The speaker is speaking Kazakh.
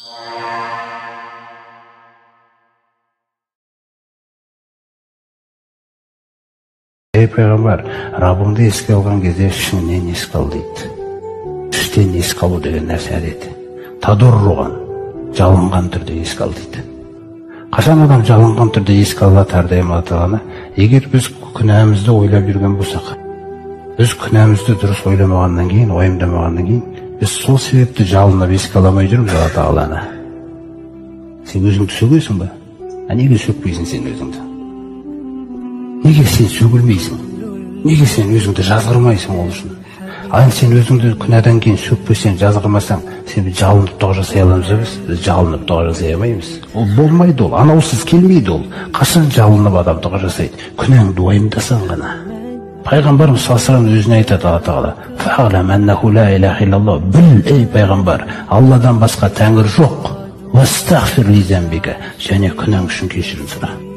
Ey Peygamber, Rabbimdi esке alған кезде ішіңнен еске ал дейді. Іштен еске алу деген нәрсе дейді. Тадорруған, жалынған түрде еске ал дейді. Қашан адам жалынған түрде еске алады әрдайым аталғаны, егер біз күнәмізді ойлап жүрген болсақ, біз күнәмізді дұрыс ойламағаннан кейін, уайымдамағаннан кейін, біз сол себепті жалынып еске аламай жүрміз Алла Тағаланы. Сен өзіңді сөгесің ба? Неге сөкпейсің сен өзіңді? Неге сен сөгілмейсің? Неге сен өзіңді жазғырмайсың ол үшін? Ал сен өзіңді күнәдан кейін сөкпесең, жазғырмасаң, сен жалынып тоға жасай аламыз ба? Біз жалынып тоға жасай алмаймыз. Ол болмайды, ол анаусыз келмейді ол. Қашан жалынып адам тоға жасайды? Күнәңді уайымдасаң ғана. Пайғамбарымыз саллаллаху өзіне айтады Алла Тағала: "Фағлам аннаху ла илаха иллаллах", біл, ей пайғамбар, Алладан басқа тәңір жоқ. "Вастағфир ли занбика", және күнәң үшін кешірім сұра.